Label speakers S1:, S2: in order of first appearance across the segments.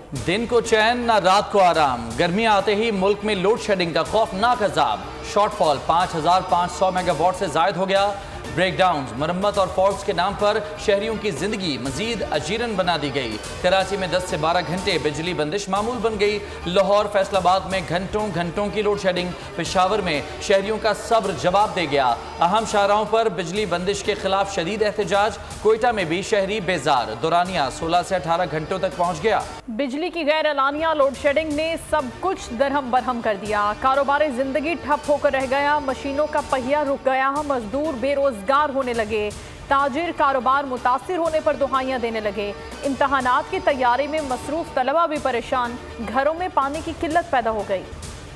S1: दिन को चैन न रात को आराम। गर्मियां आते ही मुल्क में लोड शेडिंग का खौफनाक अजाब। शॉर्टफॉल 5500 मेगावाट से जायद हो गया। ब्रेकडाउन, मरम्मत और फॉल्ट्स के नाम पर शहरियों की जिंदगी मजीद अजीरन बना दी गई। कराची में 10 से 12 घंटे बिजली बंदिश मामूल बन गई। लाहौर फैसलाबाद में घंटों घंटों की लोड शेडिंग। पेशावर में शहरियों का सब्र जवाब दे गया। अहम शाहराहों पर बिजली बंदिश के खिलाफ शदीद एहतजाज। कोयटा में भी शहरी बेजार। दौरानिया 16 से 18 घंटों तक पहुंच गया।
S2: बिजली की गैर एलानिया लोड शेडिंग ने सब कुछ दरहम बरहम कर दिया। कारोबार जिंदगी ठप होकर रह गया। मशीनों का पहिया रुक गया। मजदूर बेरोजगार होने लगे। ताजिर कारोबार मुतासिर होने पर दुहाइयां देने लगे। इम्तहानात की तैयारी में मसरूफ तलबा भी परेशान। घरों में पानी की किल्लत पैदा हो गई।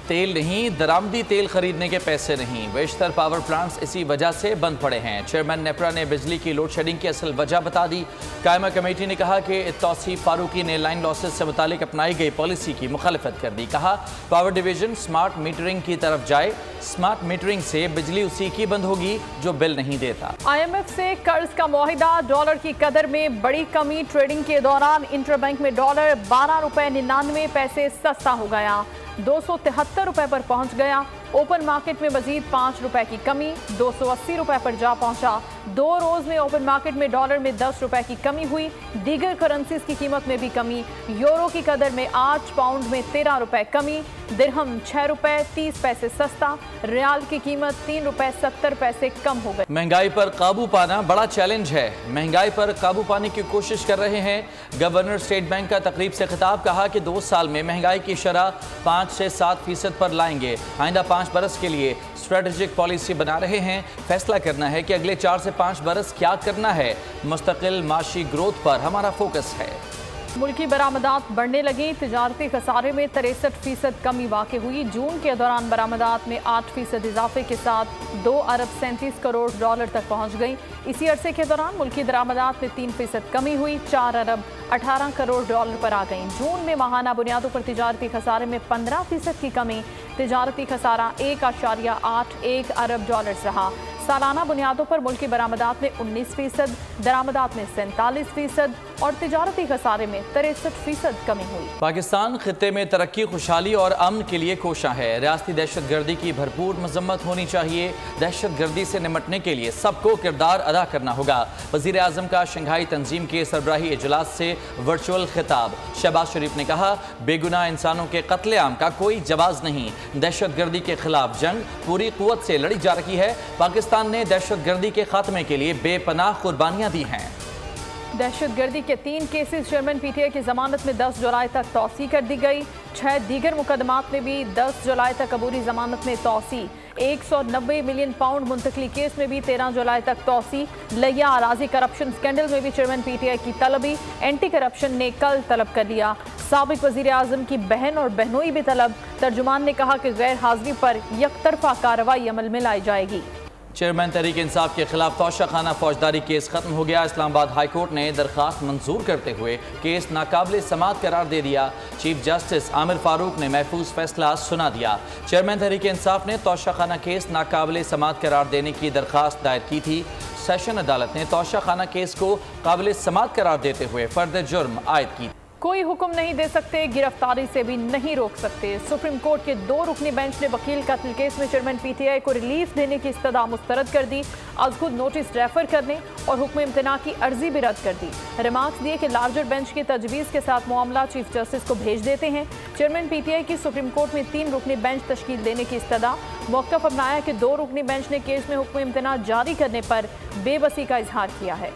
S1: तेल नहीं, दरामदी तेल खरीदने के पैसे नहीं। बेशतर पावर प्लांट्स इसी वजह से बंद पड़े हैं। चेयरमैन नेपरा ने बिजली की लोड शेडिंग की असल वजह बता दी। कायमा कमेटी ने कहा कि तौसीफ फारूकी ने लाइन लॉसेस से मुतालिक अपनाई गई पॉलिसी की मुखालिफत कर दी। कहा पावर डिवीजन स्मार्ट मीटरिंग की तरफ जाए। स्मार्ट मीटरिंग से बिजली उसी की बंद होगी जो बिल नहीं देता।
S2: IMF से कर्ज का मुआहिदा। डॉलर की कदर में बड़ी कमी। ट्रेडिंग के दौरान इंटरबैंक में डॉलर 12 रुपए 99 पैसे सस्ता हो गया। 273 रुपए पर पहुंच गया। ओपन मार्केट में मजीद 5 रुपए की कमी। 280 रुपए पर जा पहुंचा। 2 रोज में ओपन मार्केट में डॉलर में 10 रुपए की कमी हुई। दीगर करेंसीज की कीमत में भी कमी। यूरो की कदर में 8, पाउंड में 13 रुपए कमी। दिरहम 6 रुपए 30 पैसे सस्ता। रियाल की कीमत 3 रुपए 70 पैसे कम हो गई।
S1: महंगाई पर काबू पाना बड़ा चैलेंज है। महंगाई पर काबू पाने की कोशिश कर रहे हैं। गवर्नर स्टेट बैंक का तकरीब से खिताब। कहा कि 2 साल में महंगाई की शरह 5 से 7% पर लाएंगे। आइंदा 5 बरस के लिए स्ट्रेटेजिक पॉलिसी बना रहे हैं। फैसला करना है कि अगले 4 से 5 बरस क्या करना है। मुस्तकिल माशी ग्रोथ पर हमारा फोकस है।
S2: मुल्की बरामदात बढ़ने लगी। तिजारती खसारे में 63% कमी वाक़ हुई। जून के दौरान बरामदात में 8% इजाफे के साथ 2 अरब 37 करोड़ डॉलर तक पहुँच गई। इसी अरसे के दौरान मुल्की दरामदात में 3% कमी हुई। 4 अरब 18 करोड़ डॉलर पर आ गई। जून में माहाना बुनियादों पर तिजारती खसारे में 15% की कमी। तिजारती खसारा 1.81 अरब डॉलर रहा। सालाना बुनियादों पर मुल्की बरामदात में 19%, दरामदात में 47% और तिजारती खसारे में 63% कमी हुई।
S1: पाकिस्तान खित्ते में तरक्की, खुशहाली और अमन के लिए कोशां है। रियासती दहशत गर्दी की भरपूर मजम्मत होनी चाहिए। दहशत गर्दी से निपटने के लिए सबको किरदार अदा करना होगा। वज़ीर आज़म का शंघाई तंजीम के सरबराही इजलास से वर्चुअल खिताब। शहबाज शरीफ ने कहा बेगुनाह इंसानों के कत्लेआम का कोई जवाब नहीं। दहशत गर्दी के खिलाफ जंग पूरी कुव्वत से लड़ी जा रही है। पाकिस्तान ने दहशत गर्दी के खात्मे के लिए बेपनाह कुर्बानियां दी हैं।
S2: दहशत गर्दी के 3 केसेस। चेयरमैन PTI की जमानत में 10 जुलाई तक तौसी कर दी गई। 6 दीगर मुकदमात में भी 10 जुलाई तक अबूरी जमानत में तौसी। 190 मिलियन पाउंड मुंतकली केस में भी 13 जुलाई तक तौसी। लिया अराजी करप्शन स्कैंडल में भी चेयरमैन PTI की तलबी। एंटी करप्शन ने कल तलब कर लिया। साबिक वज़ीर आज़म की बहन और बहनोई भी तलब। तर्जुमान ने कहा कि गैर हाजिरी पर यकतरफा कार्रवाई अमल में लाई जाएगी।
S1: चेयरमैन तहरीक इंसाफ के खिलाफ तौशाखाना फौजदारी केस खत्म हो गया। इस्लामाबाद हाई कोर्ट ने दरखास्त मंजूर करते हुए केस नाकाबिल समात करार दे दिया। चीफ जस्टिस आमिर फारूक ने महफूज फैसला सुना दिया। चेयरमैन तहरीक इंसाफ ने तौशाखाना केस नाकाबिल समात करार देने की दरखास्त दायर की थी। सेशन अदालत ने तौशाखाना केस को काबिल समात करार देते हुए फर्द जुर्म आयद की।
S2: कोई हुक्म नहीं दे सकते, गिरफ्तारी से भी नहीं रोक सकते। सुप्रीम कोर्ट के 2 रुकनी बेंच ने वकील कत्ल केस में चेयरमैन PTI को रिलीफ देने की इस्तदा मुस्तरद कर दी। आज खुद नोटिस रेफर करने और हुक्म इम्तना की अर्जी भी रद्द कर दी। रिमार्क्स दिए कि लार्जर बेंच की तजवीज़ के साथ मामला चीफ जस्टिस को भेज देते हैं। चेयरमैन PTI की सुप्रीम कोर्ट में 3 रुकनी बेंच तश्कील देने की इस्तदा। मौक़िफ़ अपनाया कि 2 रुकनी बेंच ने केस में हुक्म इम्तना जारी करने पर बेबसी का इजहार किया है।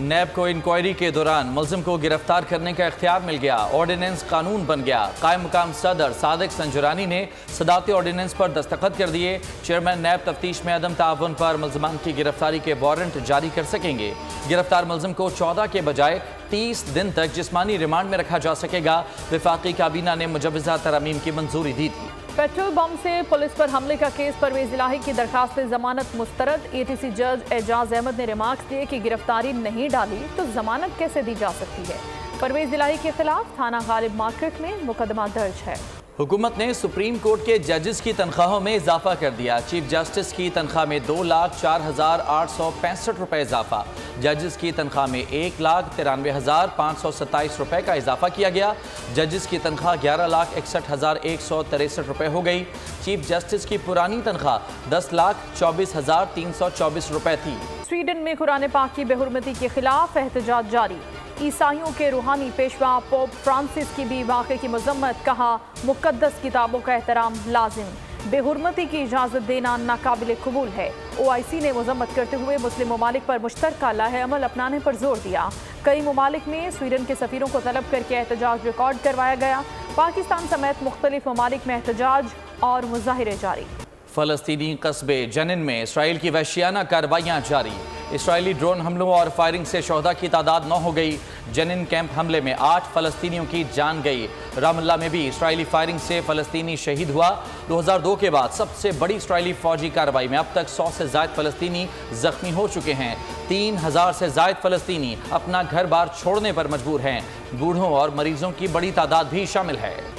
S1: नैब को इंक्वायरी के दौरान मुलजिम को गिरफ्तार करने का इख्तियार मिल गया। ऑर्डिनेंस कानून बन गया। कायम मुकाम सदर सादिक संजुरानी ने सदाती ऑर्डिनेंस पर दस्तखत कर दिए। चेयरमैन नैब तफ्तीश में अदम ताउन पर मुलजमान की गिरफ्तारी के वारंट जारी कर सकेंगे। गिरफ्तार मुलजिम को 14 के बजाय 30 दिन तक जिस्मानी रिमांड में रखा जा सकेगा। वफाकी काबीना ने मुजवज़ा तरमीम की मंजूरी दी थी।
S2: पेट्रोल बम से पुलिस पर हमले का केस। परवेज इलाही की दरखास्त जमानत मुस्तरद। ATC जज एजाज अहमद ने रिमार्क्स दिए कि गिरफ्तारी नहीं डाली तो जमानत कैसे दी जा सकती है। परवेज इलाही के खिलाफ थाना गालिब मार्केट में मुकदमा दर्ज है।
S1: हुकूमत ने सुप्रीम कोर्ट के जजेस की तनख्वाहों में इजाफा कर दिया। चीफ जस्टिस की तनख्वाह में 2,04,865 रुपये इजाफा, जजेस की तनख्वाह में 1,93,527 रुपये का इजाफा किया गया। जजेस की तनख्वाह 11,61,163 रुपये हो गई। चीफ जस्टिस की पुरानी तनख्वाह 10,24,324 रुपये थी।
S2: स्वीडन में कुरान पाक की बेहुरमती के खिलाफ एहतजाज जारी। ईसाइयों के रूहानी पेशवा पोप फ्रांसिस की भी वाक़े की मजम्मत, कहा मुक़द्दस किताबों का एहतराम लाजिम, बेहुरमती की इजाज़त देना नाकाबिल कबूल है। OIC ने मजम्मत करते हुए मुस्लिम ममालिक पर मुश्तरका लाहे अमल अपनाने पर जोर दिया। कई ममालिक में स्वीडन के सफ़ीरों को तलब करके एहतजाज रिकॉर्ड करवाया गया। पाकिस्तान समेत मुख्तलिफ ममालिक में एहतजाज और मुजाहिरे जारी।
S1: फ़लस्तीनी कस्बे जनिन में इसराइल की वहशियाना कार्रवाइयाँ जारी। इसराइली ड्रोन हमलों और फायरिंग से शोहदा की तादाद 9 हो गई। जनिन कैंप हमले में 8 फ़लस्तीनियों की जान गई। रामल्ला में भी इसराइली फायरिंग से फ़लस्तीनी शहीद हुआ। 2002 के बाद सबसे बड़ी इसराइली फौजी कार्रवाई में अब तक 100 से ज़ायद फ़लस्तीनी ज़ख्मी हो चुके हैं। 3000 से ज़ायद फ़लस्तीनी अपना घर बार छोड़ने पर मजबूर हैं। बूढ़ों और मरीजों की बड़ी तादाद भी शामिल है।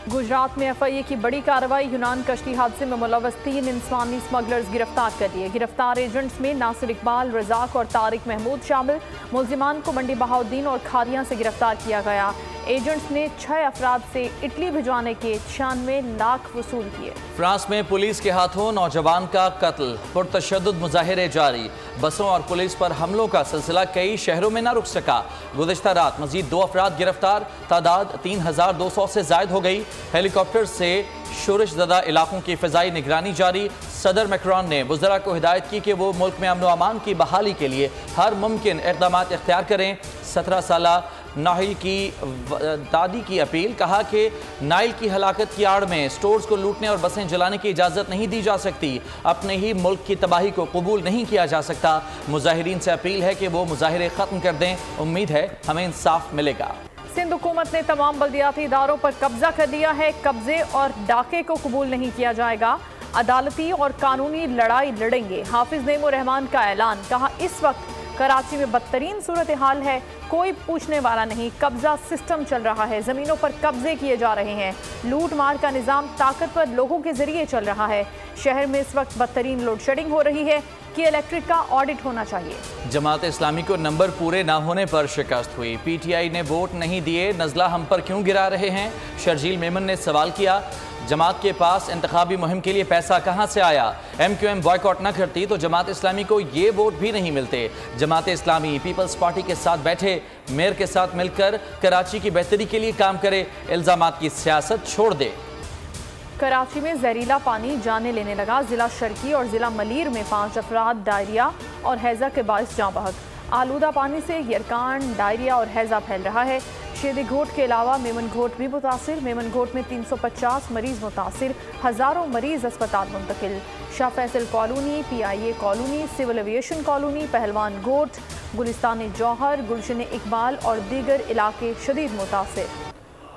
S2: गुजरात में FIA की बड़ी कार्रवाई। यूनान कश्ती हादसे में मुलव्वस 3 इंसानी स्मगलर्स गिरफ्तार कर लिए। गिरफ्तार एजेंट्स में नासिर इकबाल, रजाक और तारिक महमूद शामिल। मुलजिमान को मंडी बहाउद्दीन और खारियां से गिरफ्तार किया गया। एजेंट्स ने 6 अफराद से इटली भिजवाने के 96 लाख वसूल किए।
S1: फ्रांस में पुलिस के हाथों नौजवान का कत्ल, पुरतशद्दुद मुजाहिरे जारी। बसों और पुलिस पर हमलों का सिलसिला कई शहरों में न रुक सका। गुज़िश्ता रात मजीद 2 अफराद गिरफ्तार, तादाद 3200 से जायद हो गई। हेलीकॉप्टर से शोरश ज़दा इलाकों की फ़िज़ाई निगरानी जारी। सदर मैक्रॉन ने वज़रा को हिदायत की कि वो मुल्क में अमन व अमान की बहाली के लिए हर मुमकिन इक़दामात इख्तियार करें। 17 साला नाहिल की दादी की अपील, कहा कि नाइल की हलाकत की आड़ में स्टोर्स को लूटने और बसें जलाने की इजाज़त नहीं दी जा सकती। अपने ही मुल्क की तबाही को कबूल नहीं किया जा सकता। मुजाहिरीन से अपील है कि वो मुजाहिरे ख़त्म कर दें। उम्मीद है हमें इंसाफ मिलेगा।
S2: सिंध हुकूमत ने तमाम बल्दियाती इदारों पर कब्जा कर लिया है। कब्जे और डाके को कबूल नहीं किया जाएगा। अदालती और कानूनी लड़ाई लड़ेंगे। हाफिज नेमो रहमान का ऐलान, कहा इस वक्त कराची में बदतरीन सूरत हाल है, कोई पूछने वाला नहीं। कब्जा सिस्टम चल रहा है, ज़मीनों पर कब्जे किए जा रहे हैं। लूट मार का निज़ाम ताकतवर लोगों के जरिए चल रहा है। शहर में इस वक्त बदतरीन लोड शेडिंग हो रही है कि इलेक्ट्रिक का ऑडिट होना चाहिए।
S1: जमात इस्लामी को नंबर पूरे ना होने पर शिकस्त हुई। PTI ने वोट नहीं दिए, नज़ला हम पर क्यों गिरा रहे हैं? शर्जील मेमन ने सवाल किया। जमात के पास इंतखाबी मुहिम के लिए पैसा कहाँ से आया? MQM बॉयकॉट न करती तो जमात इस्लामी को ये वोट भी नहीं मिलते। जमात इस्लामी पीपल्स पार्टी के साथ बैठे, मेयर के साथ मिलकर कराची की बेहतरी के लिए काम करे, इल्ज़ामात की सियासत छोड़ दे।
S2: कराची में जहरीला पानी जाने लेने लगा। जिला शर्की और जिला मलीर में 5 अफराद डायरिया और हैज़ा के बायस जाँ बहक। आलूदा पानी से यरकान, डायरिया और हैज़ा फैल रहा है। शेदी घोट के अलावा मेमन घोट भी मुतासिर। मेमन घोट में 350 मरीज मुतासिर, हज़ारों मरीज अस्पताल मुंतकिल। Shah Faisal colony, PIA colony, civil aviation colony, Pehlwan Goth, Gulistan जौहर, गुलशन इकबाल और दीगर इलाके शदीद मुतासिर।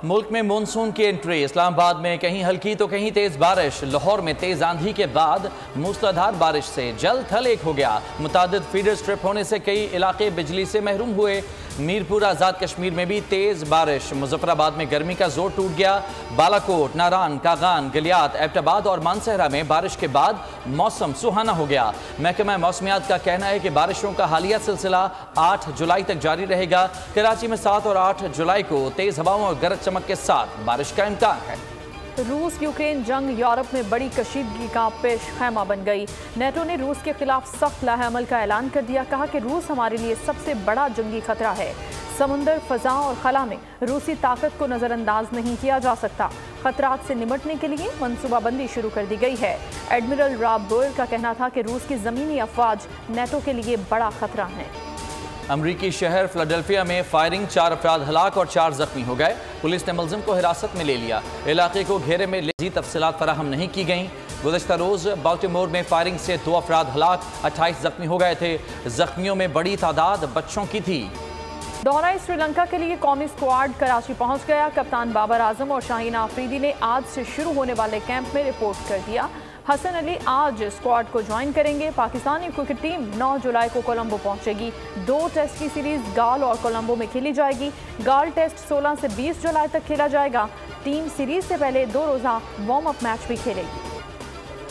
S1: मुल्क में मानसून की एंट्री। इस्लामाबाद में कहीं हल्की तो कहीं तेज बारिश। लाहौर में तेज आंधी के बाद मूसलाधार बारिश से जल थल एक हो गया। मुतादिद फीडर स्ट्रिप होने से कई इलाके बिजली से महरूम हुए। मीरपुर आज़ाद कश्मीर में भी तेज बारिश। मुजफ्फराबाद में गर्मी का जोर टूट गया। बालाकोट, नारान, कागान, गलियात, एबटाबाद और मानसहरा में बारिश के बाद मौसम सुहाना हो गया। महकमा मौसमियात का कहना है कि बारिशों का हालिया सिलसिला 8 जुलाई तक जारी रहेगा। कराची में 7 और 8 जुलाई को तेज हवाओं और गरज चमक के साथ बारिश का इम्कान है।
S2: रूस यूक्रेन जंग यूरोप में बड़ी कशीदगी का पेश खैमा बन गई। नेटो ने रूस के खिलाफ सख्त लाहेअमल का ऐलान कर दिया। कहा कि रूस हमारे लिए सबसे बड़ा जंगी खतरा है। समुंदर, फजा और खला में रूसी ताकत को नज़रअंदाज नहीं किया जा सकता। खतरात से निपटने के लिए मनसूबाबंदी शुरू कर दी गई है। एडमिरल रॉब बोयल का कहना था कि रूस की ज़मीनी अफवाज नेटो के लिए बड़ा खतरा है।
S1: अमरीकी शहर फिलाडेल्फिया में फायरिंग, 4 अफराद हलाक और 4 जख्मी हो गए। पुलिस ने मुलजिम को हिरासत में ले लिया। इलाके को घेरे में ले तफसीलात फराहम नहीं की गईं। गुज़श्ता रोज़ बाल्टीमोर में फायरिंग से 2 अफराद हलाक, 28 जख्मी हो गए थे। जख्मियों में बड़ी तादाद बच्चों की थी।
S2: दौरा श्रीलंका के लिए कौमी स्क्वाड कराची पहुंच गया। कप्तान बाबर आजम और शाहीन आफरीदी ने आज से शुरू होने वाले कैंप में रिपोर्ट कर दिया। हसन अली आज स्क्वाड को ज्वाइन करेंगे। पाकिस्तानी क्रिकेट टीम 9 जुलाई को कोलंबो पहुंचेगी। 2 टेस्ट की सीरीज गाल और कोलंबो में खेली जाएगी। गाल टेस्ट 16 से 20 जुलाई तक खेला जाएगा। टीम सीरीज से पहले 2 रोजा वार्म अप मैच भी खेलेगी।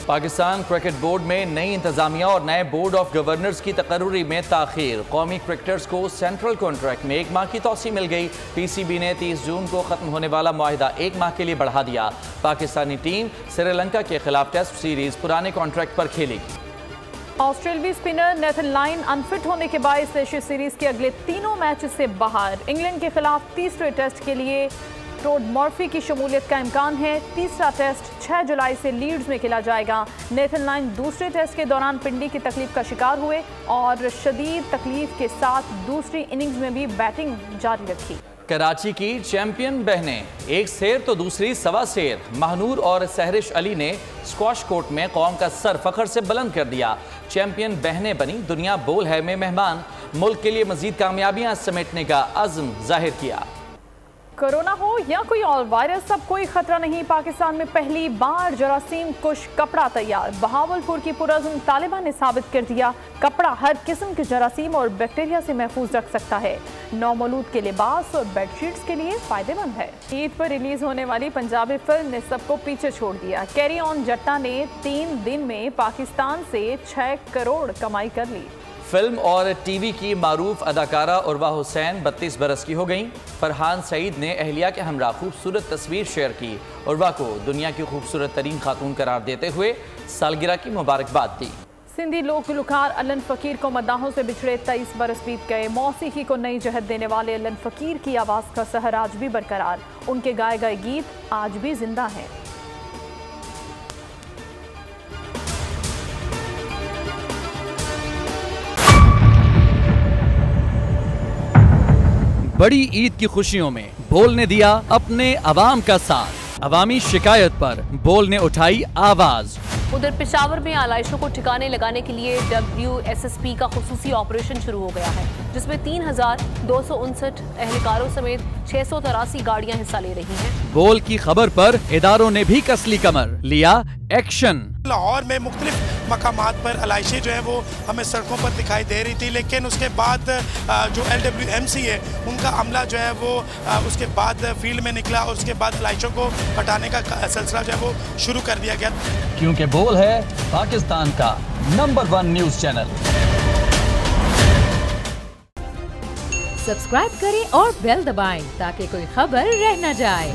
S1: पाकिस्तान क्रिकेट बोर्ड में नई इंतजामिया और नए बोर्ड ऑफ गवर्नर्स की तकर्रुरी में ताखीर। कौमी क्रिकेटर्स को सेंट्रल कॉन्ट्रैक्ट में 1 माह की तौसी मिल गई। पीसीबी ने 30 जून को खत्म होने वाला मुआहिदा 1 माह के लिए बढ़ा दिया। पाकिस्तानी टीम श्रीलंका के खिलाफ टेस्ट सीरीज पुराने कॉन्ट्रैक्ट पर खेलेगी।
S2: ऑस्ट्रेलियाई स्पिनर नेथन लाइन अनफिट होने के बायस एशिया सीरीज के अगले 3 मैचेस से बाहर। इंग्लैंड के खिलाफ तीसरे टेस्ट के लिए टॉड मर्फी की शमूलियत का इम्कान है। तीसरा टेस्ट 6 जुलाई से लीड्स में खेला जाएगा। नेथन लाइन दूसरे टेस्ट के दौरान पिंडी की तकलीफ का शिकार हुए और शदीद तकलीफ के साथ दूसरी इनिंग्स में भी बैटिंग जारी रखी।
S1: कराची की चैंपियन बहनें, एक शेर तो दूसरी सवा शेर। महानूर और सहरिश अली ने स्क्वाश कोर्ट में कौम का सर फखर से बुलंद कर दिया। चैंपियन बहनें बनी दुनिया बोल है में मेहमान। मुल्क के लिए मजीद कामयाबियां समेटने का अज़्म जाहिर किया।
S2: कोरोना हो या कोई और वायरस, सब कोई खतरा नहीं। पाकिस्तान में पहली बार जरासीम कुश कपड़ा तैयार। बहावलपुर की पुरअज़्म तालिबा ने साबित कर दिया कपड़ा हर किस्म के जरासीम और बैक्टीरिया से महफूज रख सकता है। नौमौलूद के लिबास और बेडशीट्स के लिए फायदेमंद है। ईद पर रिलीज होने वाली पंजाबी फिल्म ने सबको पीछे छोड़ दिया। कैरी ऑन जट्टा ने 3 दिन में पाकिस्तान से 6 करोड़ कमाई कर ली।
S1: फिल्म और टीवी की मारूफ अदाकारा उर्वा हुसैन 32 बरस की हो गई। फरहान सईद ने अहलिया के हमरा खूबसूरत तस्वीर शेयर की। उर्वा को दुनिया की खूबसूरत तरीन खातून करार देते हुए सालगिरह की मुबारकबाद दी।
S2: सिंधी लोक गुलकार अलन फ़कीर को मद्दाहों से बिछड़े 23 बरस बीत गए। मौसीकी को नई जहत देने वाले अलन फ़कीर की आवाज़ का सहर आज भी बरकरार। उनके गाए गए गीत आज भी जिंदा हैं।
S1: बड़ी ईद की खुशियों में बोल ने दिया अपने अवाम का साथ। अवामी शिकायत पर बोल ने उठाई आवाज।
S3: उधर पेशावर में आलाइशों को ठिकाने लगाने के लिए WSSP का खुसूसी ऑपरेशन शुरू हो गया है, जिसमें 3259 एहलकारों समेत 683 गाड़ियां हिस्सा ले रही हैं।
S1: बोल की खबर पर इदारों ने भी कसली कमर, लिया एक्शन।
S4: लाहौर में मुख्तलिफ मकामात पर आलाइशें जो है वो हमें सड़कों पर दिखाई दे रही थी, लेकिन उसके बाद जो LWMC है उनका अमला जो है वो उसके बाद फील्ड में निकला और उसके बाद आलाइशों को हटाने का सिलसिला जो है वो शुरू कर दिया गया।
S1: क्योंकि बोल है पाकिस्तान का नंबर 1 न्यूज चैनल।
S5: सब्सक्राइब करें और बेल दबाएं ताकि कोई खबर रह न जाए।